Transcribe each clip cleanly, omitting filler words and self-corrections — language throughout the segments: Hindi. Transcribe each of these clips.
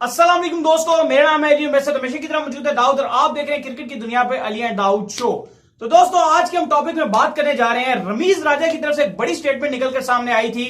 अस्सलाम वालेकुम दोस्तों, मेरा नाम है जी। वैसे तो हमेशा की तरह मौजूद है दाऊद और आप देख रहे हैं क्रिकेट की दुनिया पे अली एंड दाऊद शो। तो दोस्तों, आज के हम टॉपिक में बात करने जा रहे हैं। रमीज राजा की तरफ से एक बड़ी स्टेटमेंट निकलकर सामने आई थी।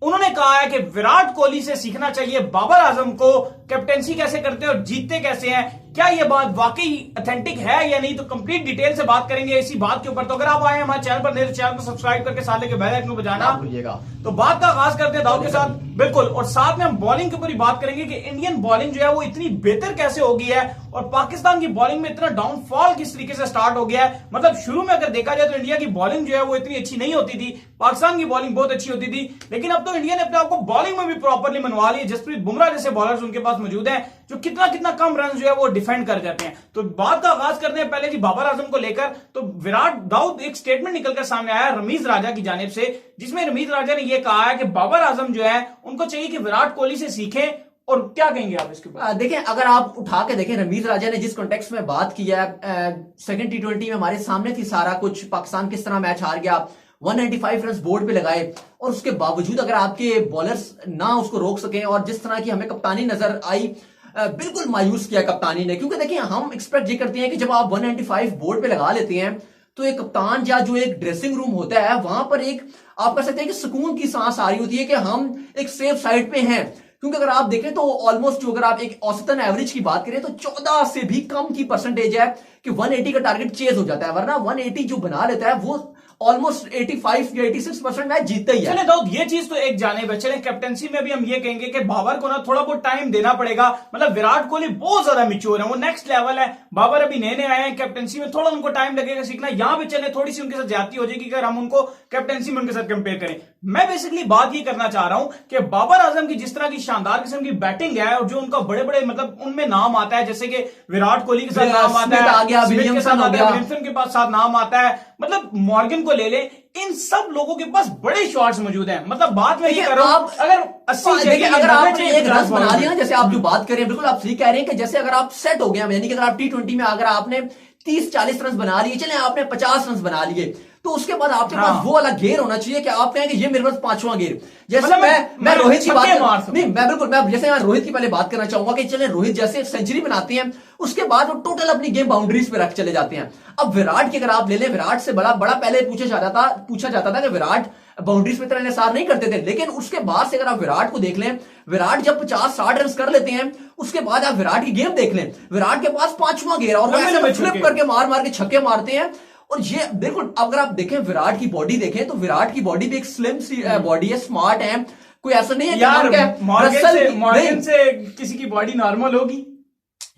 उन्होंने कहा है कि विराट कोहली से सीखना चाहिए बाबर आजम को कैप्टेंसी कैसे करते हैं और जीतते कैसे हैं। क्या यह बात वाकई ऑथेंटिक है या नहीं, तो कंप्लीट डिटेल से बात करेंगे इसी बात के ऊपर। तो अगर आप आए हमारे चैनल पर नए तो चैनल को सब्सक्राइब करके साथ लेके बेल आइकन को बजाना भूलिएगा। तो बात का आगाज करते हैं दाऊद के साथ। बिल्कुल, और साथ में हम बॉलिंग के ऊपर ही बात करेंगे कि इंडियन बॉलिंग जो है वो इतनी बेहतर कैसे हो गई है और पाकिस्तान की बॉलिंग में इतना डाउनफॉल किस तरीके से स्टार्ट हो गया है। मतलब शुरू में अगर देखा जाए तो इंडिया की बॉलिंग जो है वो इतनी अच्छी नहीं होती थी, पाकिस्तान की बॉलिंग बहुत अच्छी होती थी, लेकिन अब तो इंडिया ने अपने आप को बॉलिंग में भी प्रॉपरली मनवा ली। जसप्रीत बुमराह जैसे बॉलर्स उनके पास मौजूद हैं जो कितना कितना कम रन जो है वो डिफेंड कर जाते हैं। तो बात का आगाज करते हैं पहले जी बाबर आजम को लेकर। तो विराट दाऊद एक स्टेटमेंट निकलकर सामने आया रमीज राजा की जानिब से, जिसमें रमीज राजा ने यह कहा है कि बाबर आजम जो है उनको चाहिए कि विराट कोहली से सीखें। और क्या कहेंगे आप इसके ऊपर? देखें, अगर आप उठा के देखें रमीज राजा ने जिस कॉन्टेक्स्ट में बात किया है, सेकंड टी20 में हमारे सामने थी सारा कुछ, पाकिस्तान किस तरह मैच हार गया, 195 रन बोर्ड पे लगाए और उसके बावजूद अगर आपके बॉलर्स ना उसको रोक सके और जिस तरह की हमें कप्तानी नजर आई, बिल्कुल मायूस किया कप्तानी ने। क्योंकि देखिए, हम एक्सपेक्ट ये करते हैं कि जब आप 195 बोर्ड पे लगा लेते हैं तो एक कप्तान या जो एक ड्रेसिंग रूम होता है वहां पर एक आप कह सकते हैं कि सुकून की सांस आ रही होती है कि हम एक सेफ साइड पे हैं। क्योंकि अगर आप देखें तो ऑलमोस्ट जो अगर आप एक औसतन एवरेज की बात करें तो 14 से भी कम की परसेंटेज है कि 180 का टारगेट चेज हो जाता है, वरना 180 जो बना लेता है वो ऑलमोस्ट 85 या 86% मैच जीतता ही है। चले दाऊद, ये चीज तो एक जाने पे चले, कैप्टेंसी में भी हम ये कहेंगे कि बाबर को ना थोड़ा बहुत टाइम देना पड़ेगा। मतलब विराट कोहली बहुत ज्यादा मिच्योर है, वो नेक्स्ट लेवल है। बाबर अभी नए नए आए हैं कैप्टेंसी में, थोड़ा उनको टाइम लगेगा सीखना। यहां पे चले थोड़ी सी उनके साथ ज्यादती हो जाएगी अगर हम उनको कैप्टेंसी में उनके साथ कंपेयर करें। मैं बेसिकली बात ये करना चाह रहा हूं कि बाबर आजम की जिस तरह की शानदार किस्म की बैटिंग है और जो उनका बड़े बड़े मतलब उनमें नाम आता है, जैसे कि विराट कोहली के साथ नाम आता है, विलियमसन के पास साथ नाम आता है, मतलब मॉर्गन को ले ले, इन सब लोगों के पास बड़े शॉट्स मौजूद हैं। मतलब बात में ये कर रहा हूं, अगर 80 अगर आपने एक रन बना लिया, जैसे आप जो बात कर रहे हैं बिल्कुल आप सही कह रहे हैं कि जैसे अगर आप सेट हो गया, यानी कि अगर आप टी20 में अगर आपने 30-40 रन बना लिए, चले आपने 50 रन बना लिए, तो उसके बाद आपके पास वो वाला गेयर होना चाहिए कि आप कहें कि ये मेरे पास 5वां गेयर। जैसे मतलब मैं रोहित की बात नहीं, मैं बिल्कुल मैं जैसे मैं रोहित की पहले बात करना चाहूंगा कि चले रोहित जैसे सेंचुरी बनाते हैं उसके बाद वो टोटल अपनी गेम बाउंड्रीज पे रख चले जाते हैं। अब विराट की अगर आप ले लें, विराट से बड़ा पहले पूछा जाता था कि विराट बाउंड्रीज पे तरह इंसार नहीं करते थे, लेकिन उसके बाद से अगर आप विराट को देख लें, विराट जब 50-60 रन कर लेते हैं उसके बाद आप विराट की गेम देख लें, विराट के पास 5वां गेयर और वो ऐसे फ्लिप करके मार के छक्के मारते हैं। और ये बिल्कुल अगर आप देखें विराट की बॉडी देखें तो विराट की बॉडी भी एक स्लिम सी बॉडी है, स्मार्ट है, कोई ऐसा नहीं है यार मॉर्गन से किसी की बॉडी नॉर्मल होगी।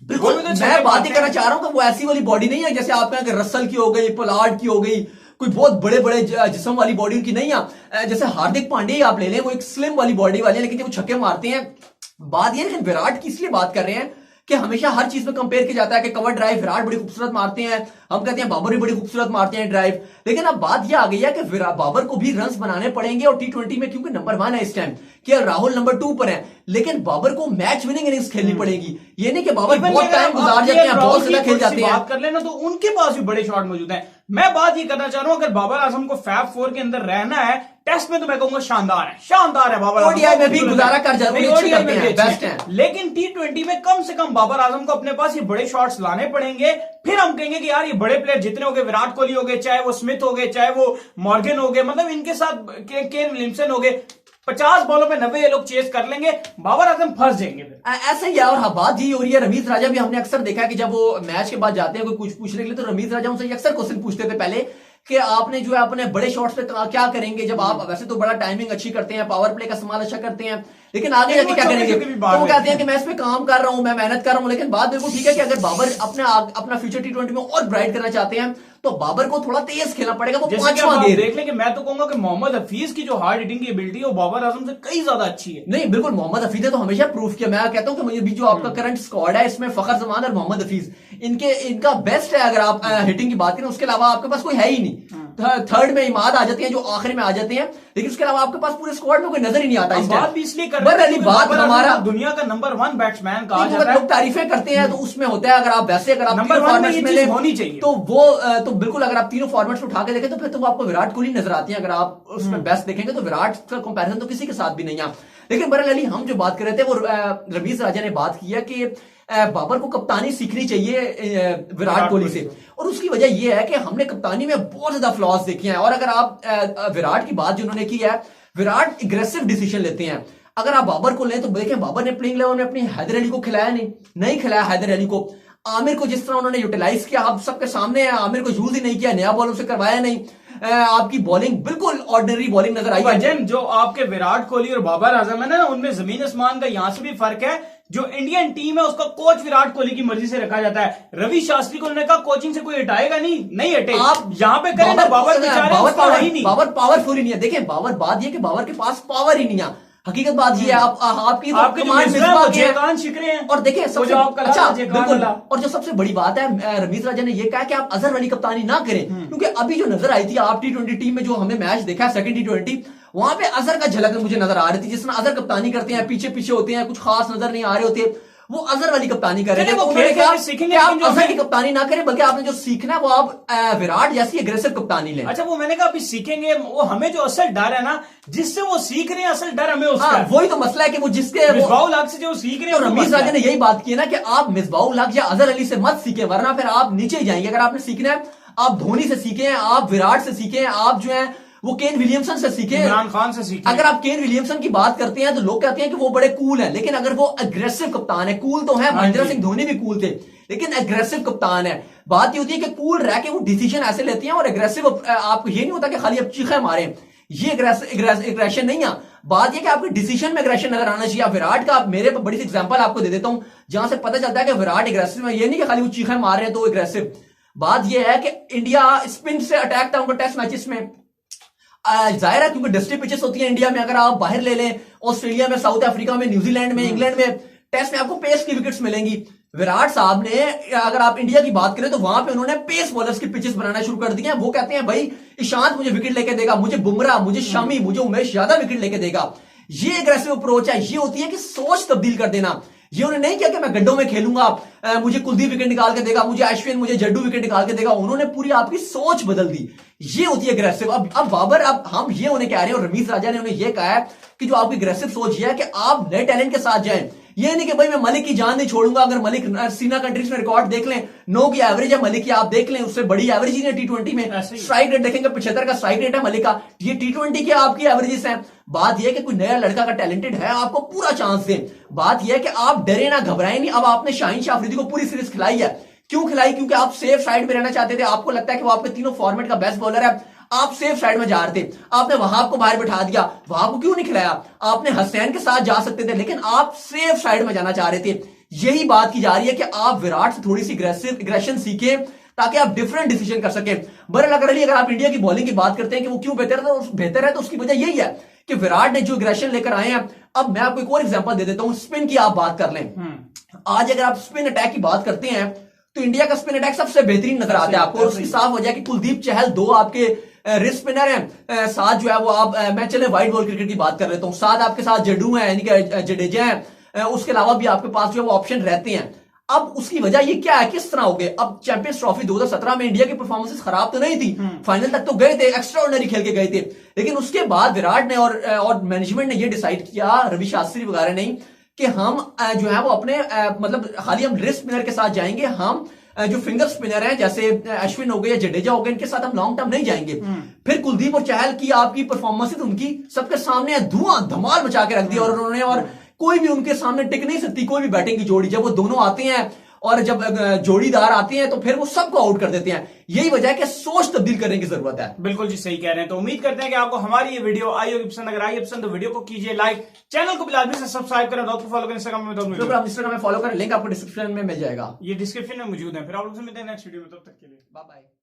बिल्कुल, मैं बात ही करना चाह रहा हूं कि वो ऐसी वाली बॉडी नहीं है जैसे आप कहें कि रसल की हो गई, पोलार्ड की हो गई, कोई बहुत बड़े बड़े जिस्म वाली बॉडी उनकी नहीं है। जैसे हार्दिक पांड्या आप ले लें, वो एक स्लिम वाली बॉडी वाले हैं, लेकिन जब वो छक्के मारते हैं, बात ये लेकिन विराट की इसलिए बात कर रहे हैं कि हमेशा हर चीज में कंपेयर किया जाता है कि कवर ड्राइव विराट बड़ी खूबसूरत मारते हैं, हम कहते हैं बाबर भी बड़ी खूबसूरत मारते हैं ड्राइव, लेकिन अब बात यह आ गई है कि बाबर को भी रन्स बनाने पड़ेंगे और टी20 में क्योंकि नंबर 1 है इस टाइम, कि राहुल नंबर 2 पर है, लेकिन बाबर को मैच विनिंग इनिंग्स खेलनी पड़ेगी। ये नहीं कि बाबर बहुत टाइम गुजार जाते हैं, बहुत ज्यादा खेल जाते हैं। बात कर लेना तो उनके पास भी बड़े शॉट मौजूद हैं। मैं बात ये करना चाह रहा हूं, अगर बाबर आजम को फैब 4 के अंदर रहना है, टेस्ट में तो मैं कहूंगा शानदार है बाबर आजम, ओडीआई में भी गुजारा कर जाते हैं, बेस्ट है। लेकिन टी20 में कम से कम बाबर आजम को अपने पास ये बड़े शॉट्स लाने पड़ेंगे, फिर हम कहेंगे कि यार ये बड़े प्लेयर जितने हो गए, विराट कोहली हो गए, चाहे वो स्मिथ हो गए, चाहे वो मॉर्गन हो गए, मतलब इनके साथ केन विलियमसन हो गए, 50 बॉलों में 90 ये लोग चेस कर लेंगे, बाबर आजम फंस जाएंगे ऐसे ही। और हाँ, बात यही हो रही है, रमीज राजा भी हमने अक्सर देखा है कि जब वो मैच के बाद जाते हैं कोई कुछ पूछने के लिए, तो रमीज राजा उनसे अक्सर क्वेश्चन पूछते थे पहले कि आपने जो है अपने बड़े शॉट्स पे क्या करेंगे, जब आप वैसे तो बड़ा टाइमिंग अच्छी करते हैं, पावर प्ले का इस्तेमाल अच्छा करते हैं, लेकिन आगे जाके क्या करेंगे? तो वो कहते हैं कि मैं इस पे काम कर रहा हूं, मैं मेहनत कर रहा हूं। लेकिन बात बिल्कुल ठीक है कि अगर बाबर अपना फ्यूचर टी20 में और ब्राइट करना चाहते हैं तो बाबर को थोड़ा तेज खेलना पड़ेगा, वो 5वां गेयर देख लेंगे। मैं तो कहूंगा कि मोहम्मद हफीज की जो हार्ड हिटिंग की एबिलिटी है वो बाबर आजम से कई ज्यादा अच्छी है। नहीं, बिल्कुल, मोहम्मद हफीज ने तो हमेशा प्रूफ किया। मैं कहता हूं कि मुझे भी जो आपका करंट स्क्वाड है इसमें फखर जमान और मोहम्मद हफीज इनका बेस्ट है। अगर आप हिटिंग की बात करें, उसके अलावा आपके पास कोई है ही नहीं। थर्ड में इमाद आ जाते हैं जो आखिर में आ जाते हैं, लेकिन उसके अलावा आपके पास पूरे स्क्वाड में कोई नजर ही नहीं आता। इस बात भी इसलिए कर रहे हैं बात हमारा दुनिया का नंबर 1 बैट्समैन कहा जाता है। लोग तारीफें करते हैं तो उसमें होता है, अगर आप वैसे अगर आप नंबर 1 में ये चीज होनी चाहिए तो वो तो बिल्कुल, अगर आप तीनों फॉर्मेट्स उठा के देखें तो फिर तो आपको विराट कोहली नजर आती है। अगर आप उसमें बेस्ट देखेंगे तो विराट का कंपैरिजन तो किसी के साथ भी नहीं है। लेकिन बहरहाल अली, हम जो बात कर रहे थे वो रमीज राजा ने बात की है कि बाबर को कप्तानी सीखनी चाहिए विराट कोहली से, और उसकी वजह यह है कि हमने कप्तानी में बहुत ज्यादा फ्लॉज देखे हैं। और अगर आप विराट की बात जिन्होंने की है, विराट एग्रेसिव डिसीजन लेते हैं। अगर आप बाबर को लें तो देखें, बाबर ने प्लेइंग 11 में अपनी हैदर अली को खिलाया नहीं खिलाया हैदर अली को। आमिर को जिस तरह उन्होंने यूटिलाइज किया, आप सबके सामने है, आमिर को यूज ही नहीं किया, नया बॉलर से करवाया नहीं। आपकी बॉलिंग बिल्कुल ऑर्डिनरी बॉलिंग नजर आई है। जो आपके विराट कोहली और बाबर आजम है ना, उनमें जमीन आसमान का यहां से भी फर्क है। जो इंडियन टीम है उसका कोच विराट कोहली की मर्जी से रखा जाता है। रवि शास्त्री को उन्होंने कहा कोचिंग से कोई हटाएगा नहीं हटे, आप यहां पे करें ना। बाबर बाबर पावरफुल ही नहीं है। देखें, बाबर बात ये कि बाबर के पास पावर ही नहीं है। हकीकत बात ये है, आपकी और देखिए सबसे अच्छा बिल्कुल। और जो सबसे बड़ी बात है, रमीज राजा ने ये कहा कि आप अजहर वाली कप्तानी ना करें, क्योंकि अभी जो नजर आई थी आप T20 टीम में, जो हमने मैच देखा है सेकंड T20, वहां पे अजहर का झलक मुझे नजर आ रही थी। जिस तरह अजहर कप्तानी करते हैं, पीछे पीछे होते हैं, कुछ खास नजर नहीं आ रहे होते, वो अजहर वाली कप्तानी कर रहे थे। आप अजहर की कप्तानी ना करें, बल्कि आपने जो सीखना है वो आप विराट जैसी एग्रेसिव कप्तानी लें। अच्छा, वो मैंने कहा अभी सीखेंगे, वो हमें जो असल डर है ना, जिससे वो सीख रहे हैं, असल डर हमें उसका है। वही तो मसला है कि वो जिसके मिसबाहुल हक से जो सीख रहे हैं। रमीज राजा ने यही बात की है ना कि आप मिसबाहुल हक या अजहर अली से मत सीखें, वरना फिर आप नीचे ही जाएंगे। अगर आपने सीखना है, आप धोनी से सीखें, आप विराट से सीखें, आप जो है वो केन विलियमसन से सीखे, इमरान खान से सीखे। अगर आप केन विलियमसन की बात करते हैं तो लोग कहते हैं कि वो बड़े कूल हैं, लेकिन अगर वो अग्रेसिव कप्तान है, कूल तो है, महेंद्र सिंह धोनी भी कूल थे, लेकिन अग्रेसिव कप्तान है। बात ये होती है कि कूल रह के वो डिसीजन ऐसे लेते हैं, और अग्रेसिव आपको ये नहीं होता कि खाली आप चीखे मारे, ये एग्रेशन नहीं है। बात ये कि आपके डिसीजन में एग्रेशन नजर आना चाहिए। विराट का मेरे बड़ी सी एग्जांपल आपको दे देता हूं, जहां से पता चलता है कि विराट एग्रेसिव है। ये नहीं कि खाली वो चीखे मार रहे हैं तो एग्रेसिव। बात यह है कि इंडिया स्पिन से अटैक था उनका टेस्ट मैचेस में, जाहिर है क्योंकि डस्टी पिचेस होती है इंडिया में। अगर आप बाहर ले लें, ऑस्ट्रेलिया में, साउथ अफ्रीका में, न्यूजीलैंड में, इंग्लैंड में, टेस्ट में आपको पेस की विकेट्स मिलेंगी। विराट साहब ने, अगर आप इंडिया की बात करें तो वहां पे उन्होंने पेस बॉलर्स की पिचेस बनाना शुरू कर दी हैं। वो कहते हैं भाई ईशांत मुझे विकेट लेके देगा, मुझे बुमराह, मुझे शमी, मुझे उमेश यादव विकेट लेके देगा। ये एग्रेसिव अप्रोच है। ये होती है कि सोच तब्दील कर देना। ये उन्होंने नहीं किया कि मैं गड्ढों में खेलूंगा, मुझे कुलदीप विकेट निकाल के देगा, मुझे अश्विन, मुझे जड्डू विकेट निकाल के देगा। उन्होंने पूरी आपकी सोच बदल दी। ये होती है अग्रेसिव। अब बाबर, अब हम ये उन्हें कह रहे हैं, और रमीज राजा ने उन्हें ये कहा है कि जो आपकी अग्रेसिव सोच ये है कि आप नए टैलेंट के साथ जाएं। ये नहीं कि भाई मैं मलिक की जान नहीं छोड़ूंगा। अगर मलिक सीना कंट्रीज में रिकॉर्ड देख लें, 9 की एवरेज है मलिक की, आप देख लें, उससे बड़ी एवरेज ही है T20 में। स्ट्राइक रेट देखेंगे 75 का स्ट्राइक रेट है मलिक का। ये T20 की आपकी एवरेजेस हैं। बात यह कि कोई नया लड़का का टैलेंटेड है, आपको पूरा चांस दें। बात यह है कि आप डरे ना, घबराएं नहीं। अब आपने शाहीन शाह अफरीदी को पूरी सीरीज खिलाई है। क्यों खिलाई? क्योंकि आप सेफ साइड में रहना चाहते थे। आपको लगता है कि वो आपके तीनों फॉर्मेट का बेस्ट बॉलर है, आप सेफ साइड में जा रहे थे। आपने वहाब को बाहर बिठा दिया। वहाब को क्यों नहीं खिलाया? आपने हसनैन के साथ जा सकते थे, लेकिन आप सेफ साइड में जाना चाह रहे थे। यही बात की जा रही है कि आप विराट से थोड़ी सी एग्रेशन सीखें, ताकि आप डिफरेंट डिसीजन कर सकें। बहरहाल अगर आप इंडिया की बॉलिंग की बात करते हैं कि वो क्यों बेहतर है, तो उसकी वजह यही है कि विराट ने जो एग्रेशन लेकर आए हैं। अब मैं आपको एक और एग्जांपल दे देता हूं, स्पिन की आप बात कर लें। आज अगर आप स्पिन अटैक की बात करते हैं तो इंडिया का स्पिन अटैक सबसे बेहतरीन नजर आता है आपको। और उसकी साफ वजह कि कुलदीप चहल 2 आपके रिस्ट स्पिनर हैं, साथ जो है वो आप, मैं चले वाइड बॉल क्रिकेट की बात कर लेता हूं, साथ आपके साथ जड्डू हैं, यानी कि जडेजा हैं, उसके अलावा भी आपके पास जो है वो ऑप्शन रहते हैं। अब उसकी वजह ये क्या है, किस तरह हो गए? अब चैंपियंस ट्रॉफी 2017 में इंडिया की परफॉर्मेंसेस खराब तो नहीं थी, फाइनल तक तो गए थे, एक्स्ट्रा ऑर्डिनरी खेल के गए थे, लेकिन उसके बाद विराट ने और मैनेजमेंट ने ये डिसाइड किया, रवि शास्त्री वगैरह नहीं, कि हम जो है वो अपने मतलब खाली हम रिस्ट स्पिनर के साथ जाएंगे। हम जो फिंगर स्पिनर हैं जैसे अश्विन हो गए या जडेजा हो गए, इनके साथ हम लॉन्ग टर्म नहीं जाएंगे। फिर कुलदीप और चहल की आपकी परफॉर्मेंस उनकी सबके सामने धुआं धमाल मचा के रख दिया, और उन्होंने, और कोई भी उनके सामने टिक नहीं सकती कोई भी बैटिंग की जोड़ी। जब वो दोनों आते हैं और जब जोड़ीदार आते हैं तो फिर वो सबको आउट कर देते हैं। यही वजह है कि सोच तब्दील करने की जरूरत है। बिल्कुल जी, सही कह रहे हैं। तो उम्मीद करते हैं कि आपको हमारी ये वीडियो आई होगी पसंद। अगर आई है पसंद तो वीडियो को कीजिए लाइक, चैनल को भी लाजमी से सब्सक्राइब करें, दोस्तों को फॉलो करें इंस्टाग्राम में, आप इंस्टाग्राम में फॉलो करें, लिंक आपको डिस्क्रिप्शन में मिल जाएगा। ये डिस्क्रिप्शन में मौजूद है। फिर आप लोग से मिलते हैं नेक्स्ट वीडियो में, तब तक के लिए बाय बाय।